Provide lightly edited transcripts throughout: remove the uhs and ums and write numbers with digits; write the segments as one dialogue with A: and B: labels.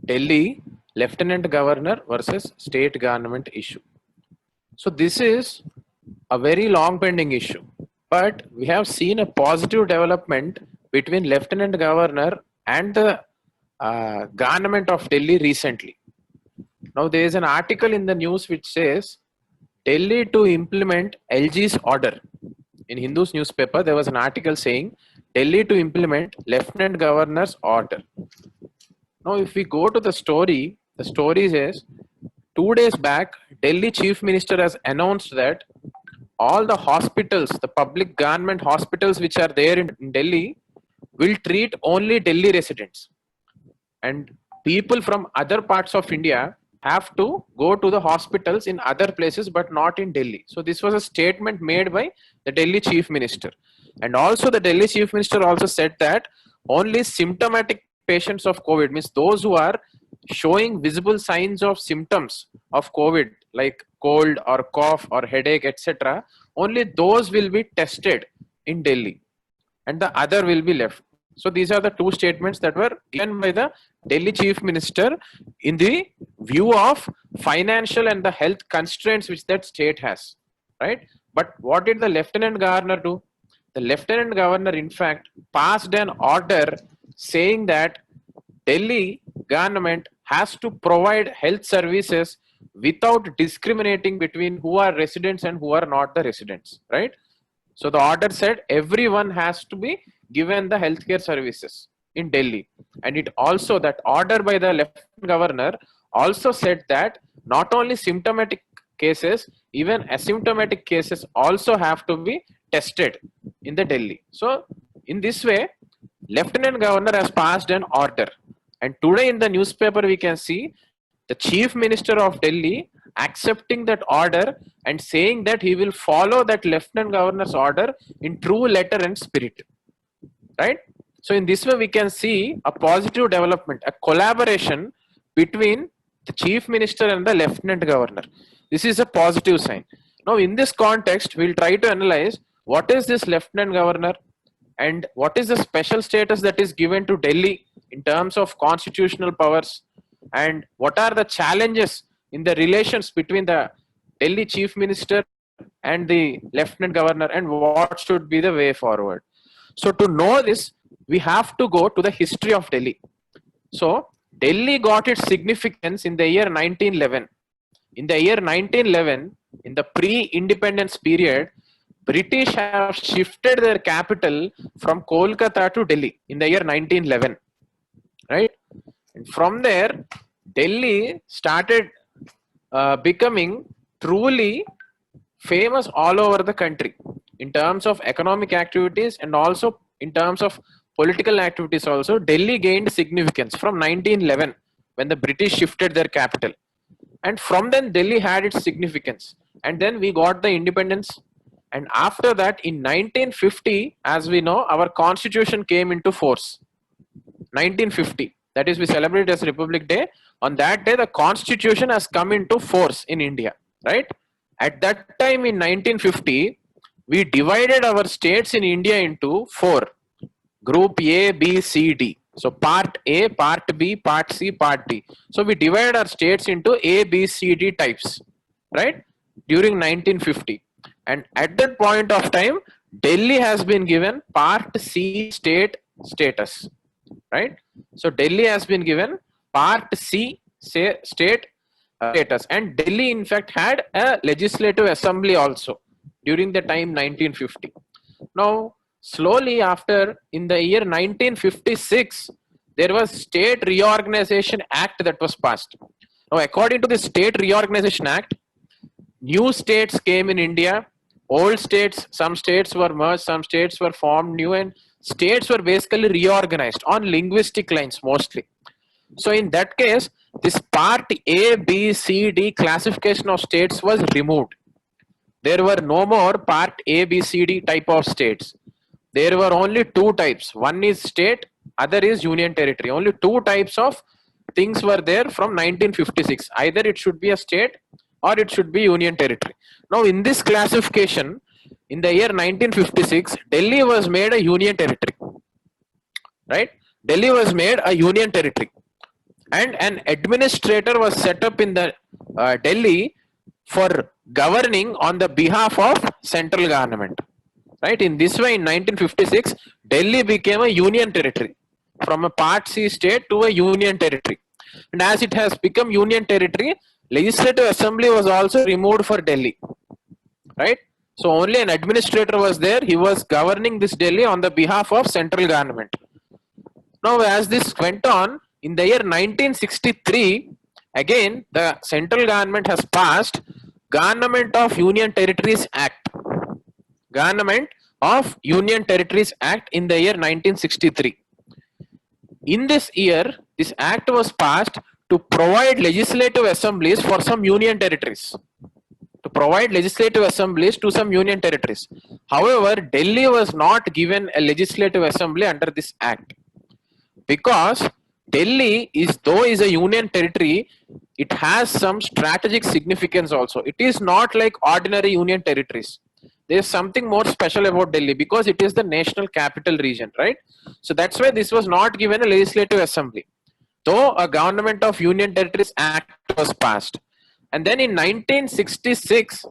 A: Delhi Lieutenant Governor versus state government issue. So this is a very long pending issue, but we have seen a positive development between Lieutenant Governor and the government of Delhi recently. Now there is an article in the news which says Delhi to implement LG's order. In Hindu's newspaper, there was an article saying Delhi to implement Lieutenant Governor's order. Now, if we go to the story says 2 days back, Delhi Chief Minister has announced that all the hospitals, the public government hospitals which are there in Delhi, will treat only Delhi residents. And people from other parts of India have to go to the hospitals in other places but not in Delhi. So this was a statement made by the Delhi Chief Minister. And also the Delhi Chief Minister also said that only symptomatic patients of COVID, means those who are showing visible signs of symptoms of COVID like cold or cough or headache, etc., only those will be tested in Delhi and the other will be left. So these are the two statements that were given by the Delhi Chief Minister in the view of financial and the health constraints which that state has, right? But what did the Lieutenant Governor do? The Lieutenant Governor, in fact, passed an order saying that Delhi government has to provide health services without discriminating between who are residents and who are not the residents, right? So the order said everyone has to be given the healthcare services in Delhi. And it also, that order by the Lieutenant Governor also said that not only symptomatic cases, even asymptomatic cases also have to be tested in the Delhi. So in this way, Lieutenant Governor has passed an order. And today in the newspaper, we can see the Chief Minister of Delhi accepting that order and saying that he will follow that Lieutenant Governor's order in true letter and spirit, right? So in this way, we can see a positive development, a collaboration between the Chief Minister and the Lieutenant Governor. This is a positive sign. Now in this context, we'll try to analyze what is this Lieutenant Governor and what is the special status that is given to Delhi in terms of constitutional powers, and what are the challenges in the relations between the Delhi Chief Minister and the Lieutenant Governor, and what should be the way forward. So to know this, we have to go to the history of Delhi. So Delhi got its significance in the year 1911. In the year 1911, in the pre-independence period, British have shifted their capital from Kolkata to Delhi in the year 1911, right? And from there, Delhi started becoming truly famous all over the country in terms of economic activities and also in terms of political activities also. Delhi gained significance from 1911 when the British shifted their capital. And from then Delhi had its significance. And then we got the independence. And after that, in 1950, as we know, our constitution came into force. 1950, that is, we celebrate as Republic Day. On that day, the constitution has come into force in India, right? At that time in 1950, we divided our states in India into 4. Group A, B, C, D. So part A, part B, part C, part D. So we divided our states into A, B, C, D types, right? During 1950. And at that point of time, Delhi has been given part C state status, right? So Delhi has been given part C state status, and Delhi in fact had a legislative assembly also during the time 1950. Now slowly after, in the year 1956, there was State Reorganization Act that was passed. Now according to the State Reorganization Act, new states came in India. Old states, some states were merged, some states were formed new, and states were basically reorganized on linguistic lines mostly. So in that case, this part A, B, C, D classification of states was removed. There were no more part A, B, C, D type of states. There were only 2 types. One is state, other is union territory. Only 2 types of things were there from 1956. Either it should be a state or it should be union territory. Now in this classification, in the year 1956, Delhi was made a union territory, right? Delhi was made a union territory. and an administrator was set up in the Delhi for governing on the behalf of central government. Right? In this way, in 1956, Delhi became a union territory, from a Part C state to a union territory. And as it has become union territory, legislative assembly was also removed for Delhi. Right? So only an administrator was there. He was governing this Delhi on the behalf of central government. Now, as this went on, in the year 1963, again, the central government has passed Government of Union Territories Act. Government of Union Territories Act in the year 1963. In this year, this act was passed to provide legislative assemblies for some union territories. To provide legislative assemblies to some union territories. However, Delhi was not given a legislative assembly under this act, because Delhi is, though is a union territory, it has some strategic significance also. It is not like ordinary union territories. There is something more special about Delhi because it is the national capital region, right? So that's why this was not given a legislative assembly, though a Government of Union Territories Act was passed. And then in 1966,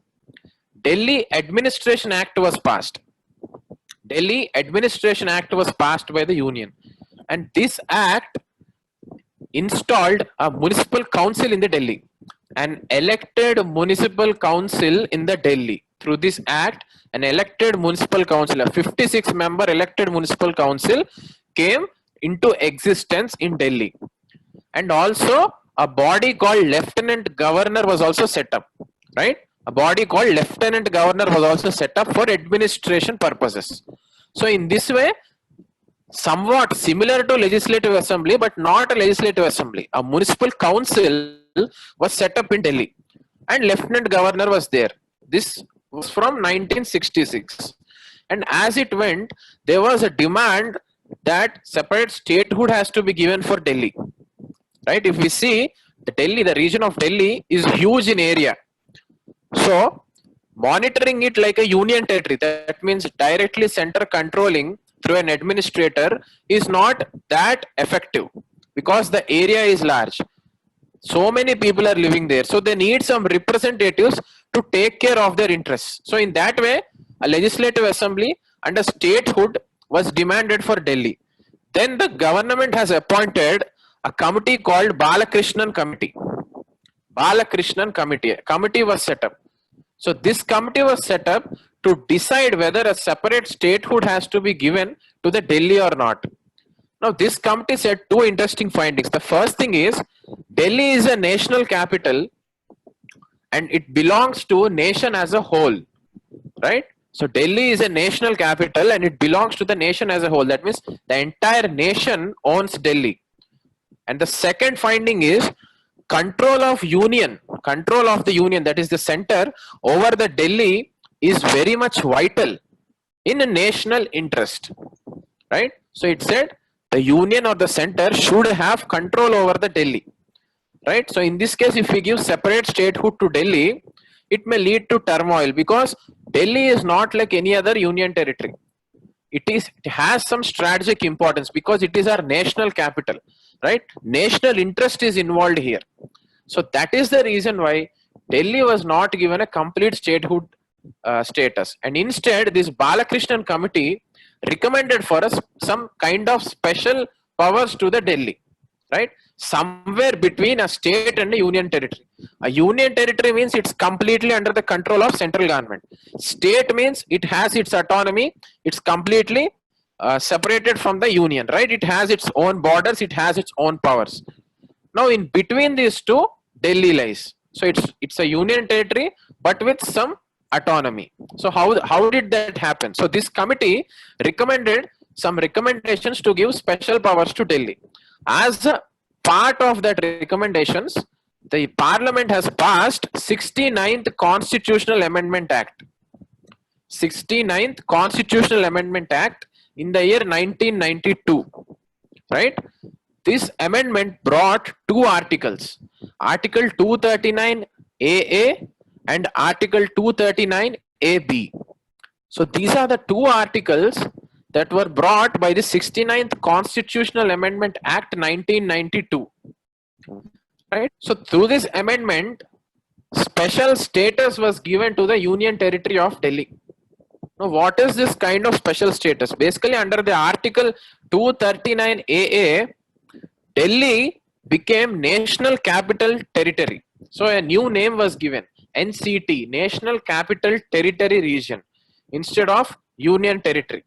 A: Delhi Administration Act was passed. Delhi Administration Act was passed by the Union. And this act installed a municipal council in the Delhi, an elected municipal council in the Delhi. Through this act, an elected municipal council, a 56-member elected municipal council came into existence in Delhi. And also a body called Lieutenant Governor was also set up, right? A body called Lieutenant Governor was also set up for administration purposes. So in this way, somewhat similar to legislative assembly, but not a legislative assembly. A municipal council was set up in Delhi and Lieutenant Governor was there. This was from 1966. And as it went, there was a demand that separate statehood has to be given for Delhi. Right? If we see, the region of Delhi is huge in area. So monitoring it like a union territory, that means directly center controlling through an administrator, is not that effective because the area is large. So many people are living there. So they need some representatives to take care of their interests. So in that way, a legislative assembly and a statehood was demanded for Delhi. Then the government has appointed a committee called Balakrishnan Committee. Balakrishnan Committee. A committee was set up. So this committee was set up to decide whether a separate statehood has to be given to the Delhi or not. Now this committee said two interesting findings. The first thing is, Delhi is a national capital and it belongs to nation as a whole, right? So Delhi is a national capital and it belongs to the nation as a whole. That means the entire nation owns Delhi. And the second finding is, control of the union, that is the center over the Delhi, is very much vital in a national interest, right? So it said the union or the center should have control over the Delhi, right? So in this case, if we give separate statehood to Delhi, it may lead to turmoil because Delhi is not like any other union territory. It has some strategic importance because it is our national capital, right? National interest is involved here. So that is the reason why Delhi was not given a complete statehood status. And instead, this Balakrishnan Committee recommended for us some kind of special powers to the Delhi, right? Somewhere between a state and a union territory. A union territory means it's completely under the control of central government. State means it has its autonomy. It's completely separated from the union, right? It has its own borders. It has its own powers. Now in between these two, Delhi lies. So it's a union territory, but with some autonomy. So how did that happen? So this committee recommended some recommendations to give special powers to Delhi. As a part of that recommendations, the Parliament has passed 69th Constitutional Amendment Act. 69th Constitutional Amendment Act in the year 1992, right? This amendment brought two articles, Article 239 AA and Article 239 AB. So these are the two articles that were brought by the 69th Constitutional Amendment Act 1992. right? So through this amendment, special status was given to the Union Territory of Delhi. Now, what is this kind of special status? Basically, under the Article 239 AA, Delhi became National Capital Territory. So a new name was given, NCT, National Capital Territory Region, instead of Union Territory,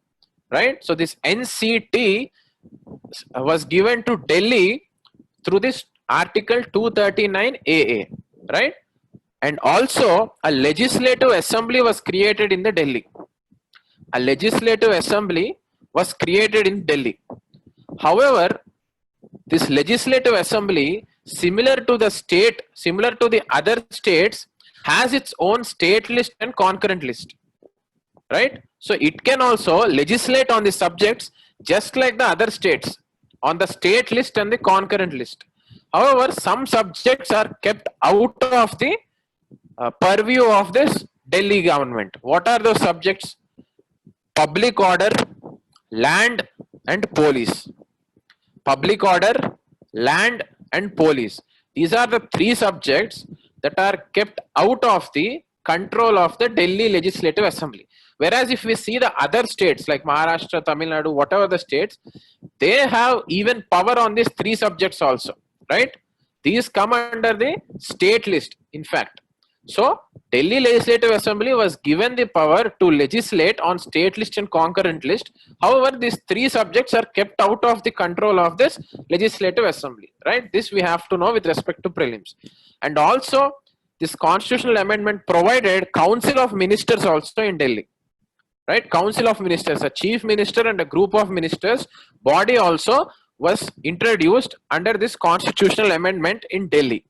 A: right? So this NCT was given to Delhi through this Article 239 AA, right? And also a legislative assembly was created in the Delhi. A legislative assembly was created in Delhi. However, this legislative assembly, similar to the other states, has its own state list and concurrent list, right? So it can also legislate on the subjects just like the other states on the state list and the concurrent list. However, some subjects are kept out of the purview of this Delhi government. What are those subjects? Public order, land and police. Public order, land and police. These are the three subjects that are kept out of the control of the Delhi Legislative Assembly. Whereas if we see the other states like Maharashtra, Tamil Nadu, whatever the states, they have even power on these three subjects also, right? These come under the state list, in fact. So Delhi Legislative Assembly was given the power to legislate on state list and concurrent list. However, these three subjects are kept out of the control of this Legislative Assembly, right? This we have to know with respect to prelims. And also, this constitutional amendment provided Council of Ministers also in Delhi, right? Council of Ministers, a chief minister and a group of ministers body also was introduced under this constitutional amendment in Delhi.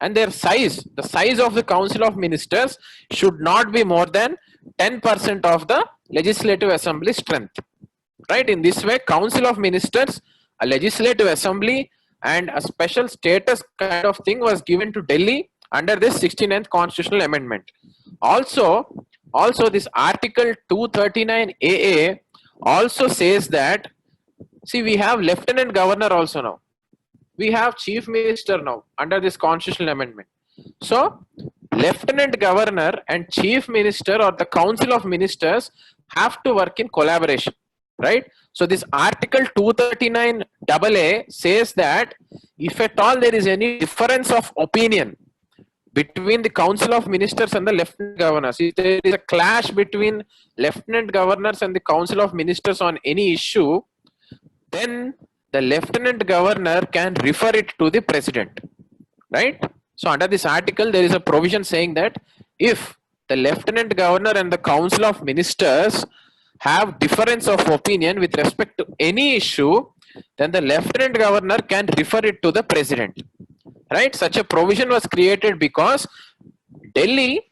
A: And their size, the size of the Council of Ministers should not be more than 10% of the Legislative Assembly strength, right? In this way, Council of Ministers, a Legislative Assembly and a special status kind of thing was given to Delhi under this 69th Constitutional Amendment. Also this Article 239 AA also says that, see, we have Lieutenant Governor also now. We have Chief Minister now under this constitutional amendment. So, Lieutenant Governor and Chief Minister or the Council of Ministers have to work in collaboration, right? So, this Article 239 AA says that if at all there is any difference of opinion between the Council of Ministers and the Lieutenant Governors, if there is a clash between Lieutenant Governors and the Council of Ministers on any issue, then the Lieutenant Governor can refer it to the President, right? So under this article, there is a provision saying that if the Lieutenant Governor and the Council of Ministers have difference of opinion with respect to any issue, then the Lieutenant Governor can refer it to the President, right? Such a provision was created because Delhi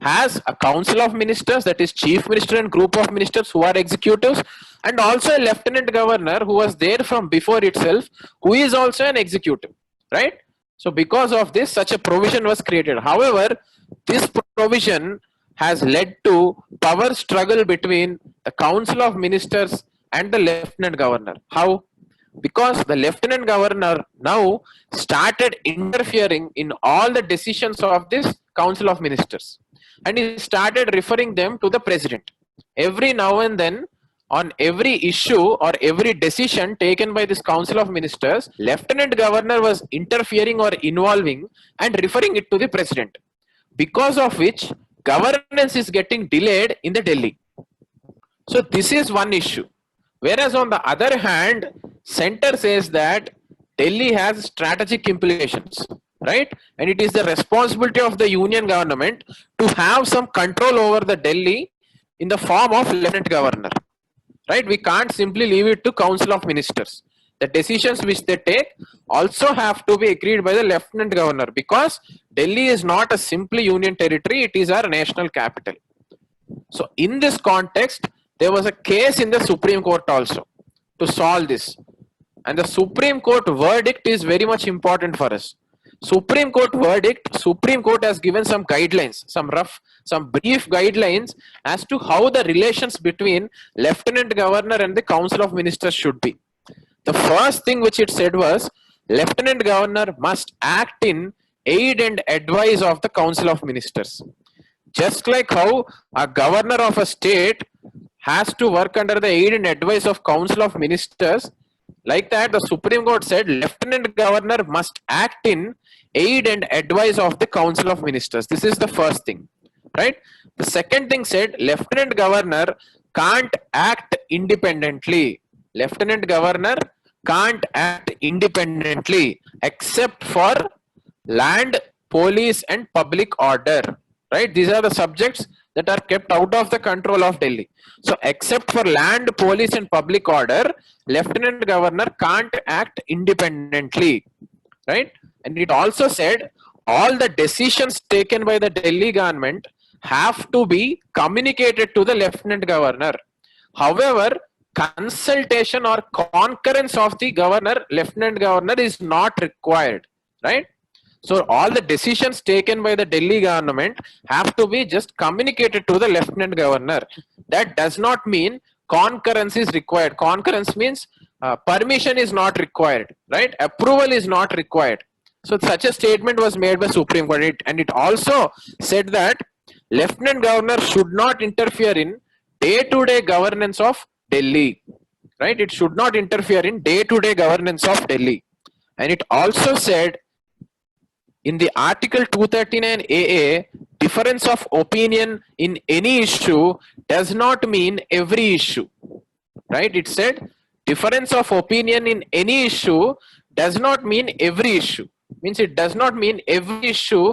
A: has a Council of Ministers, that is Chief Minister and group of ministers who are executives, and also a Lieutenant Governor who was there from before itself, who is also an executive, right? So because of this, such a provision was created. However, this provision has led to power struggle between the Council of Ministers and the Lieutenant Governor. How? Because the Lieutenant Governor now started interfering in all the decisions of this Council of Ministers, and he started referring them to the President. Every now and then, on every issue or every decision taken by this Council of Ministers, Lieutenant Governor was interfering or involving and referring it to the President, because of which governance is getting delayed in the Delhi. So this is one issue. Whereas on the other hand, Center says that Delhi has strategic implications, right? And it is the responsibility of the Union government to have some control over the Delhi in the form of Lieutenant Governor, right? We can't simply leave it to Council of Ministers. The decisions which they take also have to be agreed by the Lieutenant Governor, because Delhi is not a simply Union territory, it is our national capital. So in this context, there was a case in the Supreme Court also to solve this. And the Supreme Court verdict is very much important for us. Supreme Court verdict, Supreme Court has given some guidelines, some brief guidelines as to how the relations between Lieutenant Governor and the Council of Ministers should be. The first thing which it said was Lieutenant Governor must act in aid and advice of the Council of Ministers. Just like how a governor of a state has to work under the aid and advice of Council of Ministers, like that the Supreme Court said Lieutenant Governor must act in aid and advice of the Council of Ministers. This is the first thing, right? The second thing said Lieutenant Governor can't act independently. Lieutenant Governor can't act independently except for land, police and public order, right? These are the subjects that are kept out of the control of Delhi. So except for land, police and public order, Lieutenant Governor can't act independently, right? And it also said all the decisions taken by the Delhi government have to be communicated to the Lieutenant Governor. However, consultation or concurrence of the governor, Lieutenant Governor is not required, right? So all the decisions taken by the Delhi government have to be just communicated to the Lieutenant Governor. That does not mean concurrence is required. Concurrence means permission is not required, right? Approval is not required. So such a statement was made by Supreme Court, and it also said that Lieutenant Governor should not interfere in day-to-day governance of Delhi, right? It should not interfere in day-to-day governance of Delhi. And it also said in the Article 239 AA, difference of opinion in any issue does not mean every issue, right? It said difference of opinion in any issue does not mean every issue. Means it does not mean every issue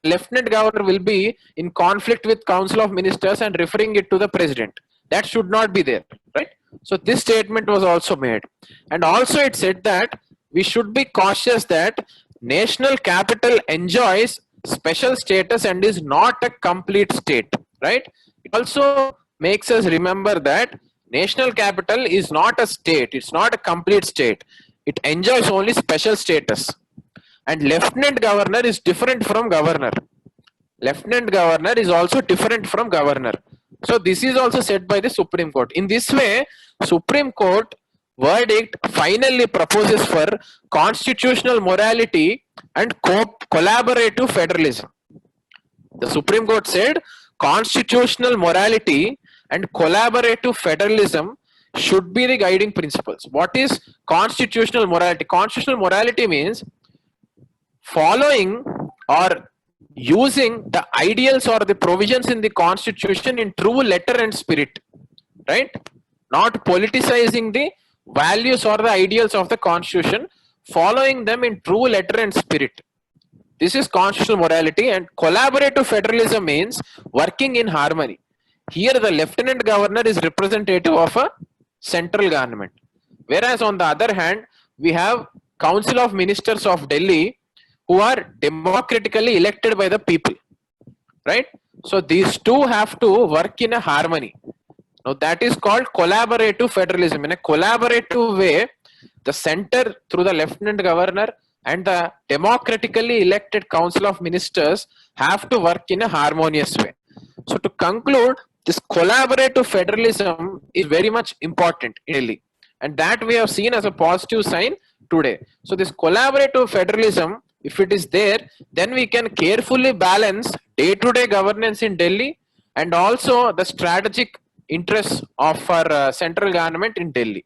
A: Lieutenant Governor will be in conflict with Council of Ministers and referring it to the President. That should not be there, right? So this statement was also made. And also it said that we should be cautious that national capital enjoys special status and is not a complete state, right? It also makes us remember that national capital is not a state, it's not a complete state. It enjoys only special status. And Lieutenant Governor is different from governor. Lieutenant Governor is also different from governor. So this is also said by the Supreme Court. In this way, Supreme Court verdict finally proposes for constitutional morality and collaborative federalism. The Supreme Court said constitutional morality and collaborative federalism should be the guiding principles. What is constitutional morality? Constitutional morality means following or using the ideals or the provisions in the constitution in true letter and spirit, right? Not politicizing the values or the ideals of the constitution, following them in true letter and spirit. This is constitutional morality. And collaborative federalism means working in harmony. Here the Lieutenant Governor is representative of a central government, whereas on the other hand we have Council of Ministers of Delhi who are democratically elected by the people, right? So these two have to work in a harmony. Now that is called collaborative federalism. In a collaborative way, the center through the Lieutenant Governor and the democratically elected Council of Ministers have to work in a harmonious way. So to conclude, this collaborative federalism is very much important in Delhi, and that we have seen as a positive sign today. So this collaborative federalism, if it is there, then we can carefully balance day-to-day governance in Delhi and also the strategic interests of our central government in Delhi.